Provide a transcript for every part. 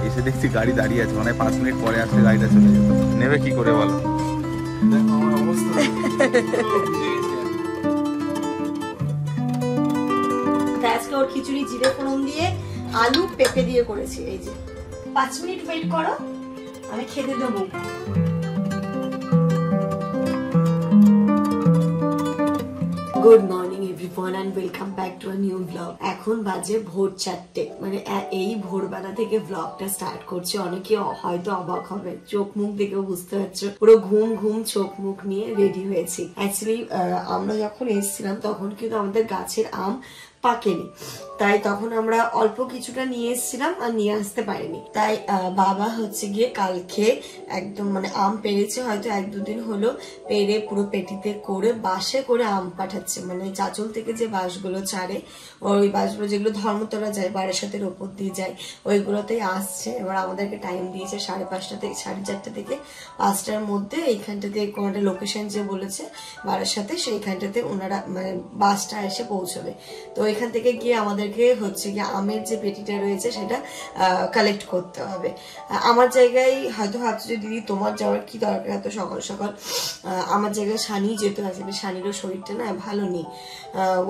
এসে দেখছি গাড়ি দাঁড়িয়ে আছে, মানে 5 মিনিট পরে আসলে গাড়িটা চলে যেত। নেবে কি করে বলো? দেখো আমার অবস্থা। আজকে ওর খিচুড়ি জিরে ফোড়ন দিয়ে আলু পেঁপে দিয়ে করেছি। এই যে 5 মিনিট ওয়েট করো, আমি খেতে দেবো। Good morning everyone and welcome back to a new blog. এখন বাজে ভোর 4টে, মানে এই ভোরবেলা থেকে ব্লগটা স্টার্ট করছে। অনেকে হয়তো অবাক হবে, চোখ মুখ দেখেও বুঝতে পারছো পুরো ঘুম ঘুম চোখ মুখ নিয়ে রেডি হয়েছি। অ্যাকচুয়ালি আমরা যখন এসেছিলাম তখন কিন্তু আমাদের গাছের আম পাকেনি, তাই তখন আমরা অল্প কিছুটা নিয়ে এসেছিলাম আর নিয়ে আসতে পারিনি। তাই বাবা হচ্ছে গিয়ে কালকে একদম মানে আম পেরেছে, হয়তো 1-2 দিন হলো, পেরে পুরো পেটিতে করে বাসে করে আম পাঠাচ্ছে। মানে চাচল থেকে যে বাসগুলো ছাড়ে, ওই বাসগুলো যেগুলো ধর্মতলা যায়, বারাসাতের ওপর দিয়ে যায়, ওইগুলোতেই আসছে। এবার আমাদেরকে টাইম দিয়েছে 5:30 থেকে 4:30 থেকে 5টার মধ্যে এইখানটাতে কোনো একটা লোকেশন যে বলেছে বারাসাতে, সেইখানটাতে ওনারা মানে বাসটা এসে পৌঁছবে। তো এখান থেকে গিয়ে আমাদেরকে হচ্ছে গিয়ে আমের যে পেটিটা রয়েছে সেটা কালেক্ট করতে হবে। আমার জায়গায় হয়তো ভাবছো যে দিদি তোমার যাওয়ার কি দরকার এত সকাল সকাল। আমার জায়গায় সানি যেতে আছে, সানিরও শরীরটা না ভালো নেই,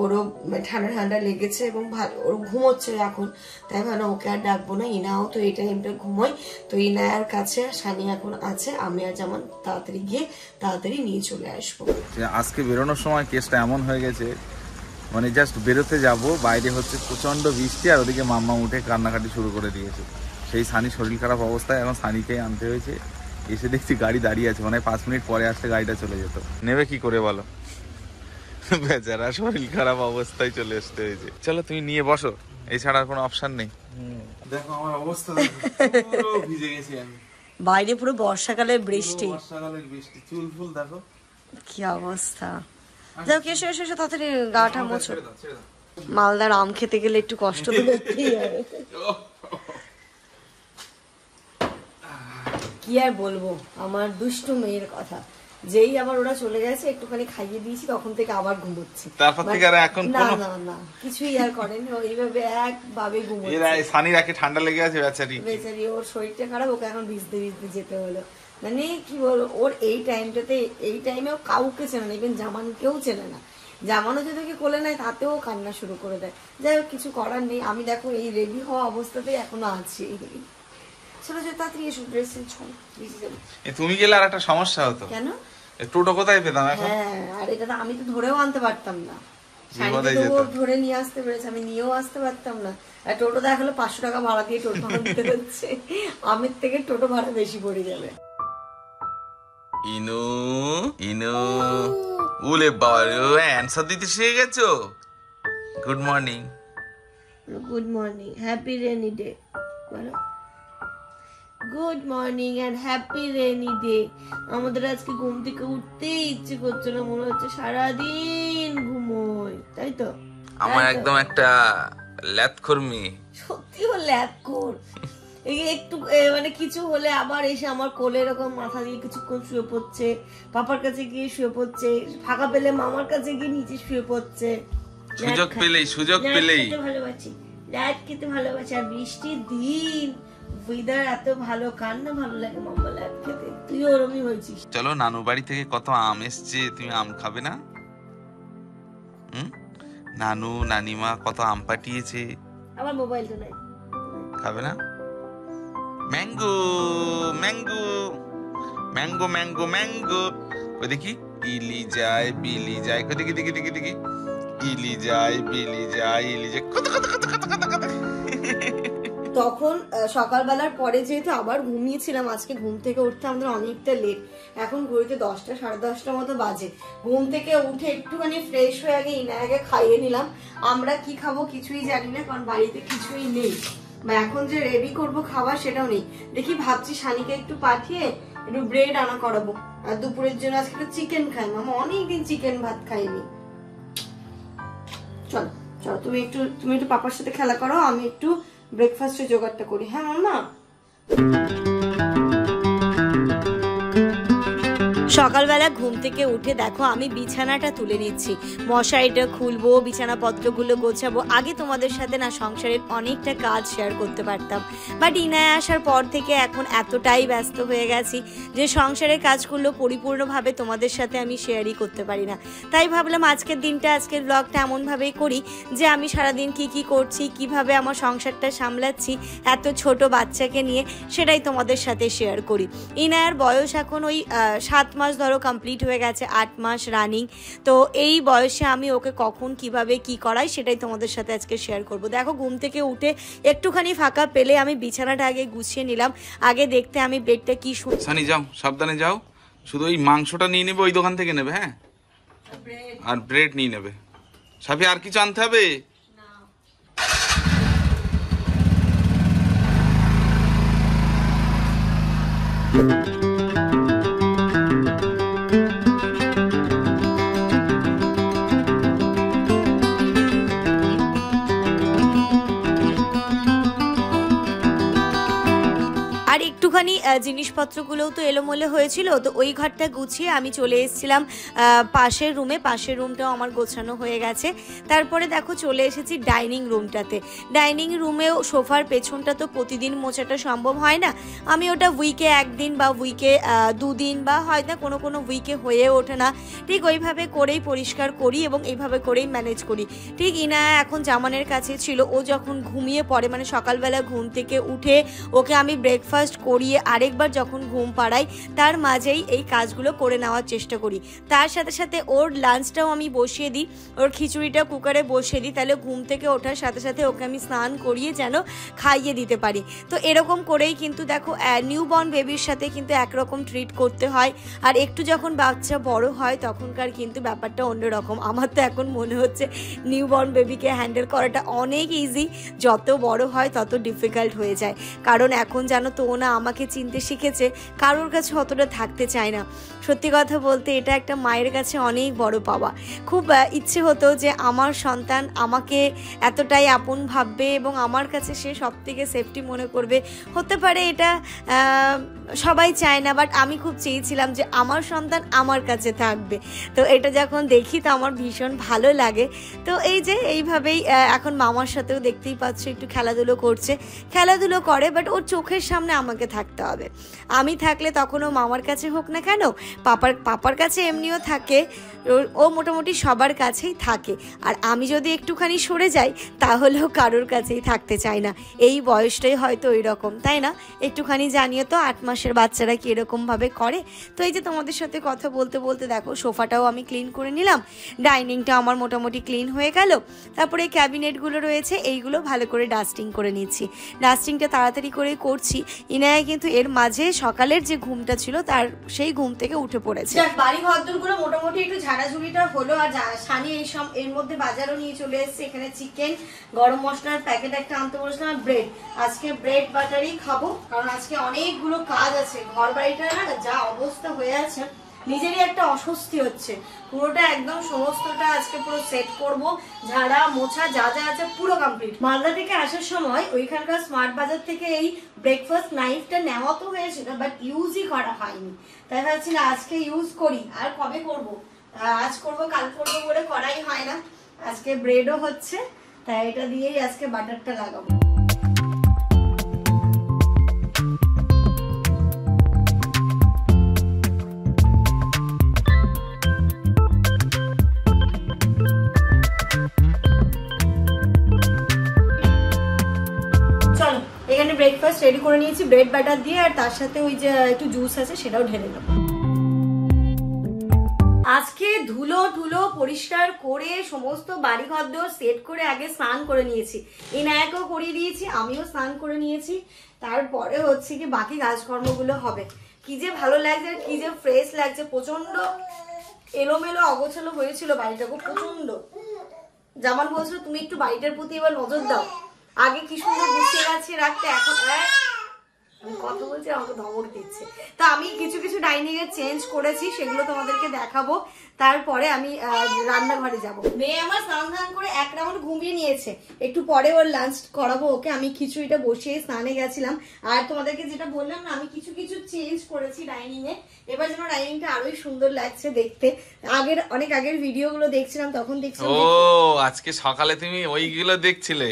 ওরও ঠান্ডা ঠান্ডা লেগেছে এবং ওর ঘুমোচ্ছে এখন, তাই ভালো ওকে আর ডাকবো না। ইনাও তো এই টাইমটা ঘুমোয়, তো ইনায়ার কাছে সানি এখন আছে। আমি আর যেমন তাড়াতাড়ি গিয়ে তাড়াতাড়ি নিয়ে চলে আসবো। আজকে বেরোনোর সময় কেসটা এমন হয়ে গেছে, মানে জাস্ট বেরোতে যাব, বাইরে হচ্ছে প্রচন্ড বৃষ্টি আর ওদিকে মাম্মা উঠে কান্নাকাটি শুরু করে দিয়েছে। সেই সানি শরীর খারাপ অবস্থায় এখন সানিকে আনতে হয়েছে। এসে দেখছি গাড়ি দাঁড়িয়ে আছে, মানে 5 মিনিট পরে আসলে গাড়িটা চলে যেত। নেবে কি করে বলো? বেচারা শরীর খারাপ অবস্থায় চলে আসতে হয়েছে। চলো তুমি নিয়ে বসো, এছাড়া কোনো অপশন নেই। দেখো আমার অবস্থা, পুরো ভিজে গেছি আমি। বাইরে পুরো বর্ষাকালের বৃষ্টি, চুল ফুল দেখো কি অবস্থা। যাও এসো এসো এসো, তাড়াতাড়ি গাটা মোছো। মালদার আম খেতে গেলে একটু কষ্ট তো করতেই হবে। কি আর বলবো আমার দুষ্টু মেয়ের কথা, যেই আবার ওরা চলে গেছে একটুখানি খাইয়ে দিয়েছি তখন থেকে আবার ঘুমোচ্ছে। তারপর থেকে আর এখন না না না কিছুই আর করেনি, ওইভাবে একভাবে ঘুমোচ্ছে। সানি রাখে ঠান্ডা লেগে আছে বেচারি, বেচারি ওর শরীরটা খারাপ, ওকে এখন ভিজতে ভিজতে যেতে হলো। মানে কি বলবো, ওর এই টাইমটাতে, এই টাইমেও কাউকে চেনে না, ইভেন জামানকেও চেনে না। জামানও যদি ওকে কোলে নেয় তাতেও কান্না শুরু করে দেয়। যাই হোক কিছু করার নেই। আমি দেখো এই রেডি হওয়া অবস্থাতেই এখনো আছি। চলো যে তাড়াতাড়ি এসো, ড্রেস চেঞ্জ করো। তুমি গেলে আর একটা সমস্যা হতো। কেন? টোটো কোথায় পেতাম এখন? হ্যাঁ, আর এটা তো আমি তো ধরেও আনতে পারতাম না, ধরে নিয়ে আসতে পেরেছে, আমি নিয়েও আসতে পারতাম না। আর টোটো দেখালো 500 টাকা ভাড়া দিয়ে টোটো আনতে হচ্ছে, আমের থেকে টোটো ভাড়া বেশি পড়ে যাবে। ইনু ইনু ওলে বাবা, অ্যানসার দিতে শিখে গেছো? Good morning. Good morning, happy rainy day বলো। Good morning and happy rainy day. আমাদের আজকে ঘুম থেকে উঠতেই ইচ্ছে করছে না, মনে হচ্ছে সারাদিন ঘুমোই, তাই তো? আমার একদম একটা ল্যাথখোর মেয়ে, সত্যি ও ল্যাথখোর। একটু মানে কিছু হলে আবার এসে আমার কোলে এরকম মাথা দিয়ে কিছুক্ষণ শুয়ে পড়ছে, পাপার কাছে গিয়ে শুয়ে পড়ছে, ফাঁকা পেলে মামার কাছে গিয়ে নিচে শুয়ে পড়ছে। সুযোগ পেলেই ভালোবাসি, রাত খেতে ভালোবাসি। আর বৃষ্টির দিন, ওয়েদার এত ভালো, কার না ভালো লাগে মাম্মা রাত খেতে। তুই ওরমই হয়েছিস। চলো, নানু বাড়ি থেকে কত আম এসছে, তুমি আম খাবে না? নানু নানিমা কত আম পাঠিয়েছে, আমার মোবাইলটা নাই, খাবে না? Mango mango mango mango mango, ওই দেখি ইলি যায় বিলি যায়, দেখি দেখি দেখি দেখি ইলি যায় বিলি যায়, ইলি যায় কত কত কত কত কত কত। তখন সকালবেলার পরে যেহেতু আবার ঘুমিয়েছিলাম, আজকে ঘুম থেকে উঠতে আমাদের অনেকটা লেট। এখন ঘড়িতে 10টা 10:30 মতো বাজে। ঘুম থেকে উঠে একটুখানি ফ্রেশ হয়ে আগে ইনায়াকে খাইয়ে নিলাম। আমরা কি খাবো কিছুই জানি না, কারণ বাড়িতে কিছুই নেই। এখন যে রেডি করবো খাবার সেটাও নেই। দেখি ভাবছি সানিকে একটু পাঠিয়ে একটু ব্রেড আনা করাবো। আর দুপুরের জন্য আজকে একটু চিকেন খাই, মামা অনেকদিন চিকেন ভাত খাইনি। চলো চলো, তুমি একটু পাপার সাথে খেলা করো, আমি একটু ব্রেকফাস্টের জোগাড়টা করি। হ্যাঁ মাম্মা। সকালবেলা ঘুম থেকে উঠে দেখো আমি বিছানাটা তুলে নিচ্ছি, মশারিটা খুলবো, বিছানাপত্রগুলো গোছাবো। আগে তোমাদের সাথে না সংসারের অনেকটা কাজ শেয়ার করতে পারতাম, বাট ইনায়া আসার পর থেকে এখন এতটাই ব্যস্ত হয়ে গেছি যে সংসারের কাজগুলো পরিপূর্ণভাবে তোমাদের সাথে আমি শেয়ারই করতে পারি না। তাই ভাবলাম আজকের দিনটা, আজকের ব্লগটা এমনভাবেই করি যে আমি সারাদিন কি করছি, কিভাবে আমার সংসারটা সামলাচ্ছি এত ছোট বাচ্চাকে নিয়ে, সেটাই তোমাদের সাথে শেয়ার করি। ইনায়ার বয়স এখন ওই 7 মাস ধরো কমপ্লিট হয়ে গেছে, 8 মাস রানিং। তো এই বয়সে আমি ওকে কখন কিভাবে কি করাই সেটাই তোমাদের সাথে আজকে শেয়ার করব। দেখো ঘুম থেকে উঠে একটুখানি ফাঁকা পেলে আমি বিছানাটা আগে গুছিয়ে নিলাম। আগে দেখতে আমি বেডটা কি সানি যাও, সাবধানে যাও, শুধু ওই মাংসটা নিয়ে নেবে, ওই দোকান থেকে নেবে, হ্যাঁ, আর ব্রেড নিয়ে নেবে। সাফি আর কিছু আনতে হবে? আর একটুখানি জিনিসপত্রগুলোও তো এলোমেলো হয়েছিল, তো ওই ঘরটা গুছিয়ে আমি চলে এসেছিলাম পাশের রুমে। পাশের রুমটাও আমার গোছানো হয়ে গেছে। তারপরে দেখো চলে এসেছি ডাইনিং রুমটাতে। ডাইনিং রুমেও সোফার পেছনটা তো প্রতিদিন মোছাটা সম্ভব হয় না, আমি ওটা উইকে 1 দিন বা উইকে 2 দিন বা হয়তো কোনো উইকে হয়ে ওঠে না, ঠিক ওইভাবে করেই পরিষ্কার করি এবং এইভাবে করেই ম্যানেজ করি। ঠিক ইনায়া এখন জামানের কাছে ছিল, ও যখন ঘুমিয়ে পড়ে, মানে সকালবেলা ঘুম থেকে উঠে ওকে আমি ব্রেকফাস্ট করিয়ে আরেকবার যখন ঘুম পাড়াই, তার মাঝেই এই কাজগুলো করে নেওয়ার চেষ্টা করি। তার সাথে সাথে ওর লাঞ্চটাও আমি বসিয়ে দিই, ওর খিচুড়িটা কুকারে বসিয়ে দিই, তাহলে ঘুম থেকে ওঠার সাথে সাথে ওকে আমি স্নান করিয়ে যেন খাইয়ে দিতে পারি। তো এরকম করেই কিন্তু দেখো নিউবর্ন বেবির সাথে কিন্তু একরকম ট্রিট করতে হয়, আর একটু যখন বাচ্চা বড় হয় তখনকার কিন্তু ব্যাপারটা অন্যরকম। আমার তো এখন মনে হচ্ছে নিউবর্ন বেবিকে হ্যান্ডেল করাটা অনেক ইজি, যত বড় হয় তত ডিফিকাল্ট হয়ে যায়। কারণ এখন জানো তো ও না আমাকে চিনতে শিখেছে, কারোর কাছে অতটা থাকতে চায় না। সত্যি কথা বলতে এটা একটা মায়ের কাছে অনেক বড় পাওয়া। খুব ইচ্ছে হতো যে আমার সন্তান আমাকে এতটাই আপন ভাববে এবং আমার কাছে সে সব থেকে সেফটি মনে করবে। হতে পারে এটা সবাই চায় না, বাট আমি খুব চেয়েছিলাম যে আমার সন্তান আমার কাছে থাকবে। তো এটা যখন দেখি তো আমার ভীষণ ভালো লাগে। তো এই যে এইভাবেই এখন মামার সাথেও দেখতেই পাচ্ছ একটু খেলাধুলো করছে, খেলাধুলো করে, বাট ওর চোখের সামনে আমাকে থাকতে হবে। আমি থাকলে তখনও মামার কাছে হোক না কেন, পাপার কাছে এমনিও থাকে, ও মোটামুটি সবার কাছেই থাকে। আর আমি যদি একটুখানি সরে যাই তাহলেও কারোর কাছেই থাকতে চায় না। এই বয়সটাই হয়তো ওই রকম, তাই না? একটুখানি জানিও তো 8 মাসের বাচ্চারা কি এরকমভাবে করে। তো এই যে তোমাদের সাথে কথা বলতে বলতে দেখো সোফাটাও আমি ক্লিন করে নিলাম, ডাইনিংটা আমার মোটামুটি ক্লিন হয়ে গেল। তারপরে এই ক্যাবিনেটগুলো রয়েছে এইগুলো ভালো করে ডাস্টিং করে নিচ্ছি। ডাস্টিংটা তাড়াতাড়ি করে করছি। ইনায়া কিন্তু এর মাঝে সকালের যে ঘুমটা ছিল তার সেই ঘুম থেকে উঠে পড়েছে। বাড়ি ঘরদোরগুলো মোটামুটি একটু ঝাড়াঝুড়িটা হলো। আর সানি এর মধ্যে বাজারও নিয়ে চলে এসেছে। এখানে চিকেন, গরম মশলার প্যাকেট একটা আনতে বলেছিলাম, ব্রেড। আজকে ব্রেড বাটারই খাবো, কারণ আজকে অনেকগুলো কাজ আছে। ঘর বাড়িটা না যা অবস্থা হয়ে আছে, নিজেরই একটা অস্বস্তি হচ্ছে। পুরোটা একদম সমস্তটা আজকে পুরো সেট করব, ঝাড়া মোছা যা যা আছে পুরো কমপ্লিট। মালদা থেকে আসার সময় ওইখানকার স্মার্ট বাজার থেকে এই ব্রেকফাস্ট নাইফটা নেওয়া তো হয়েছিল, বাট ইউজই করা হয়নি। তাই ভাবছি না আজকে ইউজ করি। আর কবে করব, আজ করব কাল করব বলে করাই হয় না। আজকে ব্রেডও হচ্ছে, তাই এটা দিয়েই আজকে বাটারটা লাগাবো। এখানে ব্রেকফাস্ট রেডি করে নিয়েছি ব্রেড বাটার দিয়ে, আর তার সাথে ওই যে একটু জুস আছে সেটাও ঢেলে নেব। আজকে ধুলো টুলো পরিষ্কার করে সমস্ত বাড়ি ঘর সেট করে আগে স্নান করে নিয়েছি। ইনায়াকেও করিয়ে দিয়েছি, আমিও স্নান করে নিয়েছি। তারপরে হচ্ছে কি বাকি কাজকর্মগুলো হবে। কি যে ভালো লাগছে, কি যে ফ্রেশ লাগছে। প্রচন্ড এলোমেলো অগোছালো হয়েছিল বাড়িটাকে, প্রচন্ড। জামান বলছিল তুমি একটু বাড়িটার প্রতি এবার নজর দাও, আগে কি সুন্দর গুছিয়ে গাছিয়ে রাখতে, এখন কথা বলছি আমাকে ধমক দিচ্ছে। তো আমি কিছু কিছু ডাইনিং এ চেঞ্জ করেছি, সেগুলো তোমাদেরকে দেখাবো। তারপরে আমি রান্নাঘরে যাব। মেয়ে আমার স্নান ধান করে এক রাউন্ড ঘুমিয়ে নিয়েছে, একটু পরে ওর লাঞ্চ করাবো ওকে। আমি খিচুড়িটা বসিয়ে স্নানে গেছিলাম। আর তোমাদেরকে যেটা বললাম না, আমি কিছু কিছু চেঞ্জ করেছি ডাইনিং এ। এবার যেন ডাইনিংটা আরোই সুন্দর লাগছে দেখতে। অনেক আগের ভিডিও গুলো দেখছিলাম, তখন দেখছিলাম ও আজকে সকালে তুমি ওইগুলো দেখছিলে।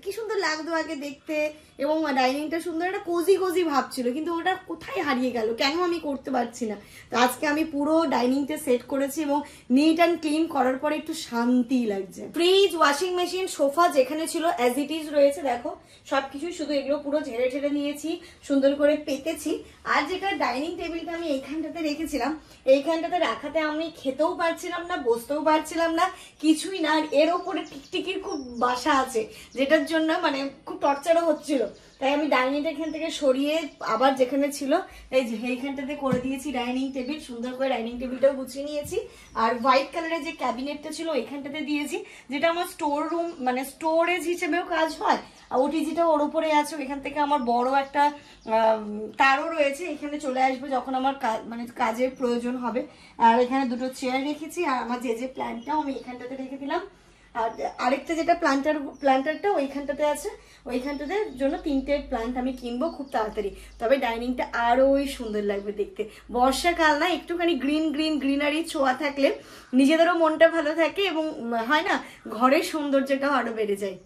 কি সুন্দর লাগতো আগে দেখতে, এবং ডাইনিংটা সুন্দর একটা কোজি কোজি ভাব ছিল, কিন্তু ওটা কোথায় হারিয়ে গেল, কেন আমি করতে পারছি না। তো আজকে আমি পুরো ডাইনিংটা সেট করেছি এবং নিট অ্যান্ড ক্লিন করার পরে একটু শান্তি লাগছে। ফ্রিজ, ওয়াশিং মেশিন, সোফা যেখানে ছিল অ্যাজ ইট ইজ রয়েছে, দেখো সবকিছু, শুধু এগুলো পুরো ঝেড়ে ঝেড়ে নিয়েছি, সুন্দর করে পেতেছি। আর যেটা ডাইনিং টেবিলটা আমি এইখানটাতে রেখেছিলাম, এইখানটাতে রাখাতে আমি খেতেও পারছিলাম না, বসতেও পারছিলাম না, কিছুই না। আর এর ওপরে টিকটিকির খুব বাসা আছে, যেটার জন্য মানে খুব টর্চারও হচ্ছিল। তাই আমি ডাইনিংটা এখান থেকে সরিয়ে আবার যেখানে ছিল এই যে এইখানটাতে করে দিয়েছি ডাইনিং টেবিল। সুন্দর করে ডাইনিং টেবিলটাও গুছিয়ে নিয়েছি। আর হোয়াইট কালারের যে ক্যাবিনেটটা ছিল এখানটাতে দিয়েছি, যেটা আমার স্টোর রুম মানে স্টোরেজ হিসেবেও কাজ হয়। আর ওটিজিটা ওর উপরে আছে, এখান থেকে আমার বড় একটা তারও রয়েছে, এখানে চলে আসবে যখন আমার মানে কাজের প্রয়োজন হবে। আর এখানে দুটো চেয়ার রেখেছি, আর আমার যে প্ল্যানটাও আমি এখানটাতে রেখে দিলাম। আর আরেকটা যেটা প্ল্যান্টারটা ওইখানটাতে আছে, ওইখানটাতে জন্য 3টে প্ল্যান্ট আমি কিনবো খুব তাড়াতাড়ি। তবে ডাইনিংটা আরোই সুন্দর লাগবে দেখতে। বর্ষাকাল না, একটুখানি গ্রিনারি ছোঁয়া থাকলে নিজেদেরও মনটা ভালো থাকে, এবং হয় না ঘরের সৌন্দর্যটা আরো বেড়ে যায়।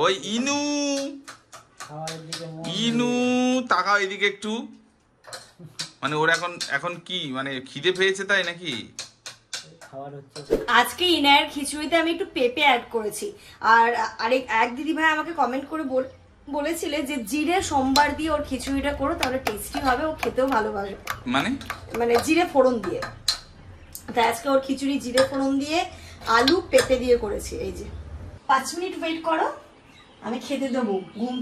ওই ইনু তাকাও এদিকে একটু। মানে ওর এখন কি মানে খিদে পেয়েছে তাই নাকি? আজকে ইনায়ের খিচুড়িতে আমি একটু পেঁপে অ্যাড করেছি। আর এক দিদি ভাই আমাকে কমেন্ট করে বলেছিলে যে জিরে সোমবার দিয়ে ওর খিচুড়িটা করো, তাহলে টেস্টি হবে, ও খেতেও ভালোবাসে। মানে জিরে ফোড়ন দিয়ে। তাই আজকে ওর খিচুড়ি জিরে ফোড়ন দিয়ে আলু পেঁপে দিয়ে করেছি। এই যে 5 মিনিট ওয়েট করো, আমি খেতে দেবো। ঘুম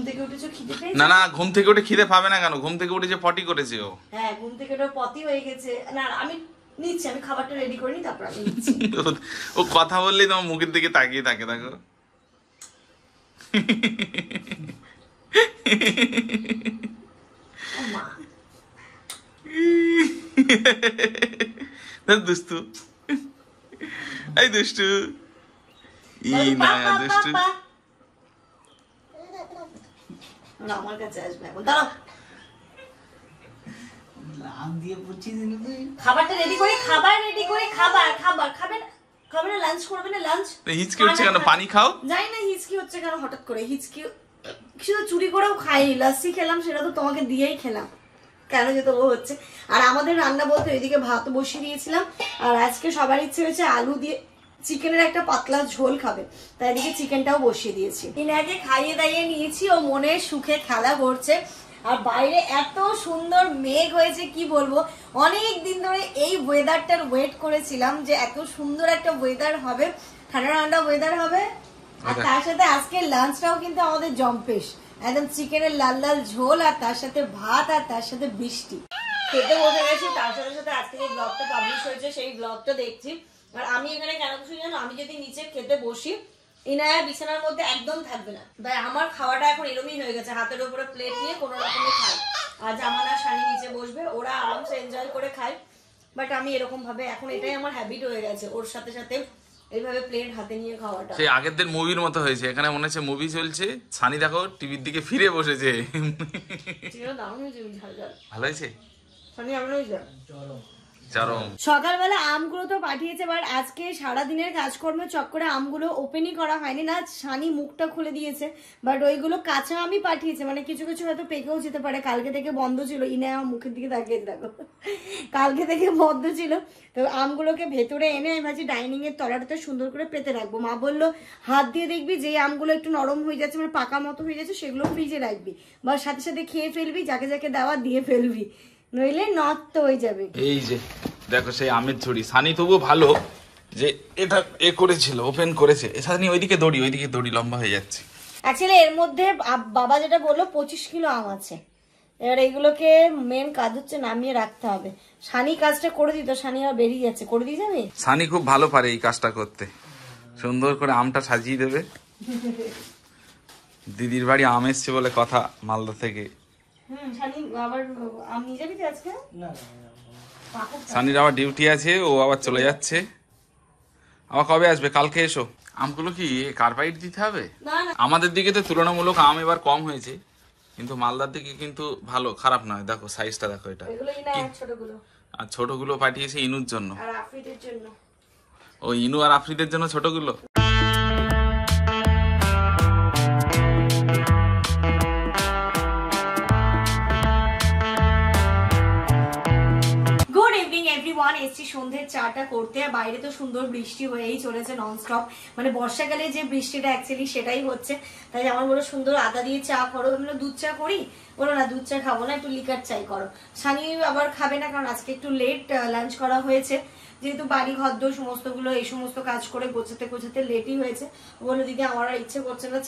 থেকে উঠেছো, খিদে পেয়েছে? না ঘুম থেকে উঠে খিদে পাবে না কেন? ঘুম থেকে উঠে যে পটি করেছে ও। হ্যাঁ, ঘুম থেকে ওটা পটি হয়ে গেছে। না আমি নিচ্ছি, আমি খাবারটা রেডি করে নি, তারপর আমি নিচ্ছি। ও কথা বললেই তোমার মুখের দিকে তাকিয়ে থাকে, দেখো। দুষ্টু, এই দুষ্টু, দুষ্টু। আমার কাছে আসবে এখন, দাঁড়াও। খাবারটা রেডি করে, খাবার খাবে না? খাবে না? লাঞ্চ করবে না? লাঞ্চ হিচকি হচ্ছে কেন? পানি খাও। জানি না হিচকি হচ্ছে কেন হঠাৎ করে। হিচকি শুধু চুরি করেও খাইনি, লাস্সি খেলাম, সেটা তো তোমাকে দিয়েই খেলাম, কেন যে তবু হচ্ছে। আর আমাদের রান্না বলতে এদিকে ভাত বসিয়ে দিয়েছিলাম, আর আজকে সবার ইচ্ছে হয়েছে আলু দিয়ে চিকেনের একটা পাতলা ঝোল খাবে, তাই এদিকে চিকেনটাও বসিয়ে দিয়েছি। ইনাকে খাইয়ে দাইয়ে নিয়েছি, ও মনে সুখে খেলা করছে। আর বাইরে এত সুন্দর মেঘ হয়েছে কি বলবো। অনেক দিন ধরে এই ওয়েদারটার ওয়েট করেছিলাম যে এত সুন্দর একটা ওয়েদার হবে, ঠান্ডা ঠান্ডা ওয়েদার হবে। আর তার সাথে আজকে লাঞ্চটাও কিন্তু আমাদের জম্পেশ, একদম চিকেনের লাল লাল ঝোল, আর তার সাথে ভাত, আর তার সাথে বৃষ্টি। খেতে বসে গেছি, তার সাথে সাথে আজকে যে ব্লগটা পাবলিশ হয়েছে সেই ব্লগটা দেখছি। আর আমি এখানে কেন কিছু জানো, আমি যদি নিচে খেতে বসি, ইনায়া বিছানার মধ্যে একদম থাকবে না। তাই আমার খাওয়াটা এখন এরকমই হয়ে গেছে, হাতের উপরে প্লেট নিয়ে কোনো রকমে খাই। আর জামানা শানি নিচে বসবে, ওরা আরামসে এনজয় করে খায়। বাট আমি এরকম ভাবে এখন এটাই আমার হ্যাবিট হয়ে গেছে, ওর সাথে সাথে এইভাবে প্লেট হাতে নিয়ে খাওয়াটা। সেই আগের দিন মুভির মতো হয়েছে, এখানে মনে হচ্ছে মুভি চলছে, সানি দেখো টিভির দিকে ফিরে বসেছে। দারুণ হয়েছে, ভালো হয়েছে। সানি এমন হয়েছে চরম। সকালবেলা আমগুলো তো পাঠিয়েছে, বাট আজকে সারাদিনের কাজকর্মের চক্করে আমগুলো ওপেনই করা হয়নি। না সানি মুখটা খুলে দিয়েছে, বাট ওইগুলো কাঁচা আমই পাঠিয়েছে, মানে কিছু কিছু হয়তো পেকেও যেতে পারে। কালকে থেকে বন্ধ ছিল, ইনে আমার মুখের দিকে তাকিয়ে দেখো, কালকে থেকে বন্ধ ছিল। তো আমগুলোকে ভেতরে এনে আমি ভাবছি ডাইনিং এর তলাটাতে সুন্দর করে পেতে রাখবো। মা বললো হাত দিয়ে দেখবি যে আমগুলো একটু নরম হয়ে যাচ্ছে, মানে পাকা মতো হয়ে যাচ্ছে, সেগুলো ফ্রিজে রাখবি, বা সাথে সাথে খেয়ে ফেলবি, যাকে যাকে দেওয়া দিয়ে ফেলবি, নইলে নষ্ট হয়ে যাবে। এই যে দেখো সেই আমের ঝুড়ি, সানি তবুও ভালো যে এটা করেছিল, ওপেন করেছে। সানি ওইদিকে দড়ি লম্বা হয়ে যাচ্ছে। অ্যাকচুয়ালি এর মধ্যে বাবা যেটা বললো 25 কিলো আম আছে। এবার এইগুলোকে মেন কাজ হচ্ছে নামিয়ে রাখতে হবে। সানি কাজটা করে দিত, সানি আর বেরিয়ে যাচ্ছে, করে দিয়ে যাবে। সানি খুব ভালো পারে এই কাজটা করতে, সুন্দর করে আমটা সাজিয়ে দেবে। দিদির বাড়ি আম এসছে বলে কথা, মালদা থেকে। শানি আবার আম নিয়ে যাবি তো আজকে? সানির আবার ডিউটি আছে, ও আবার চলে যাচ্ছে। আবার কবে আসবে? কালকে এসো। আমগুলো কি কার্বাইড দিতে হবে? না না, আমাদের দিকে তো তুলনামূলক আম এবার কম হয়েছে, কিন্তু মালদার দিকে কিন্তু ভালো, খারাপ নয়। দেখো সাইজটা দেখো, এটা এগুলোই না ছোটগুলো, আর ছোটগুলো পাঠিয়েছে ইনুর জন্য। আর আফ্রিদের জন্য। ও ইনু আর আফ্রিদের জন্য ছোটগুলো। এসছি সন্ধ্যের চাটা করতে, আর বাইরে তো সুন্দর বৃষ্টি হয়েই চলেছে ননস্টপ। মানে বর্ষাকালে যে বৃষ্টিটা অ্যাকচুয়ালি সেটাই হচ্ছে। তাই আমার বলো সুন্দর আদা দিয়ে চা করো, আমি দুধ চা করি, বলো না দুধ চা খাবো না, একটু লিকার চাই করো। সানি আবার খাবে না, কারণ আজকে একটু লেট লাঞ্চ করা হয়েছে, যেহেতু বাড়ি ঘরদোর সমস্তগুলো এই সমস্ত কাজ করে গোছাতে গোছাতে লেটই হয়েছে। বললো দিদি আমার আর ইচ্ছে করছে না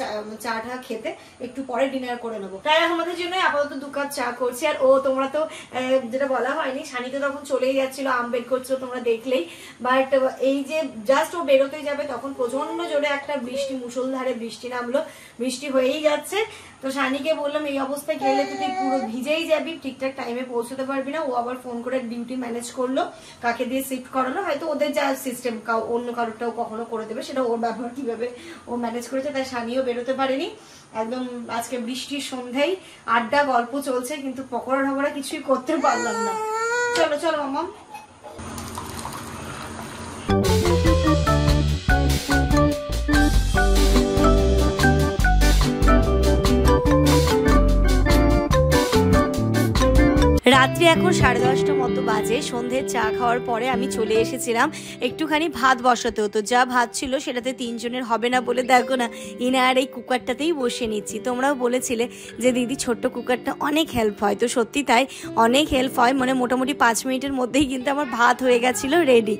চাটা খেতে, একটু পরে ডিনার করে নেবো। তাই আমাদের জন্য আপাতত 2 কাপ চা করছি। আর ও তোমরা তো যেটা বলা হয়নি, সানি তো তখন চলেই যাচ্ছিল, আম বের করছিল তোমরা দেখলেই। বাট এই যে জাস্ট ও বেরোতে যাবে তখন প্রচন্ড জোরে একটা বৃষ্টি, মুষলধারে বৃষ্টি নামলো, বৃষ্টি হয়েই যাচ্ছে। তো সানিকে বললাম এই অবস্থায় গেলে তো তুই পুরো ভিজেই যাবি, ঠিকঠাক টাইমে পৌঁছতে পারবি না। ও আবার ফোন করে ডিউটি ম্যানেজ করলো, কাকে দিয়ে শিফট করানো, হয়তো ওদের যা সিস্টেম অন্য কারোরটাও কখনো করে দেবে, সেটা ওর ব্যবহার কিভাবে ও ম্যানেজ করেছে। তাই সানিও বেরোতে পারেনি একদম। আজকে বৃষ্টির সন্ধ্যায় আড্ডা গল্প চলছে, কিন্তু পকোড়া ঢকোড়া কিছুই করতে পারলাম না। চলো চলো মামা। রাত্রি এখন 10:30 মতো বাজে। সন্ধ্যের চা খাওয়ার পরে আমি চলে এসেছিলাম একটুখানি ভাত বসাতে। হতো যা ভাত ছিল সেটাতে 3 জনের হবে না বলে দেখো না ইনার এই কুকারটাতেই বসিয়ে নিচ্ছি। তোমরাও বলেছিলে যে দিদি ছোট্ট কুকারটা অনেক হেল্প হয়, তো সত্যি তাই অনেক হেল্প হয়। মানে মোটামুটি 5 মিনিটের মধ্যেই কিন্তু আমার ভাত হয়ে গেছিল রেডি।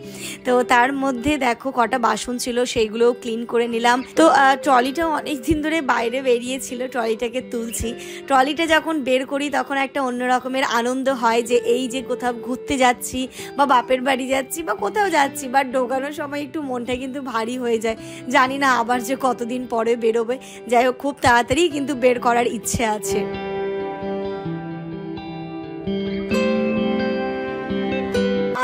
তো তার মধ্যে দেখো কটা বাসন ছিল, সেইগুলোও ক্লিন করে নিলাম। তো ট্রলিটা অনেক দিন ধরে বাইরে বেরিয়েছিল, ট্রলিটাকে তুলছি। ট্রলিটা যখন বের করি তখন একটা অন্য রকমের আনন্দ হয়, যে এই যে কোথাও ঘুরতে যাচ্ছি বা বাপের বাড়ি যাচ্ছি বা কোথাও যাচ্ছি, বাট ঢোকানোর সময় একটু মনটা কিন্তু ভারী হয়ে যায়। জানি না আবার যে কতদিন পরে বেরোবে, যাই হোক খুব তাড়াতাড়ি কিন্তু বের করার ইচ্ছে আছে।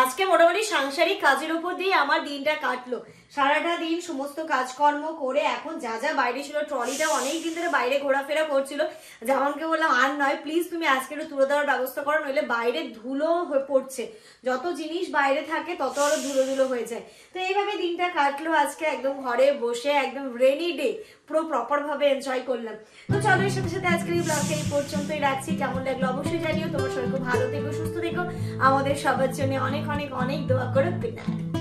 আজকে মোটামুটি সাংসারিক কাজের উপর দিয়ে আমার দিনটা কাটলো। সারাটা দিন সমস্ত কাজকর্ম করে এখন যা যা বাইরে ছিল, ট্রলিটা অনেক দিন ধরে বাইরে ঘোরাফেরা করছিল। জামানকে বললাম আর নয় প্লিজ তুমি আজকে একটু তুলে দেওয়ার ব্যবস্থা করো, নইলে বাইরে ধুলো হয়ে পড়ছে, যত জিনিস বাইরে থাকে তত আরো ধুলো ধুলো হয়ে যায়। তো এইভাবে দিনটা কাটলো আজকে, একদম ঘরে বসে একদম রেনি ডে পুরো প্রপার ভাবে এনজয় করলাম। তো চলো এর সাথে সাথে আজকের এই ব্লগটা এই পর্যন্তই রাখছি। কেমন লাগলো অবশ্যই জানিও। তোমার সবাই খুব ভালো থেকো, সুস্থ থেকো, আমাদের সবার জন্য অনেক অনেক অনেক দোয়া করো। Good night.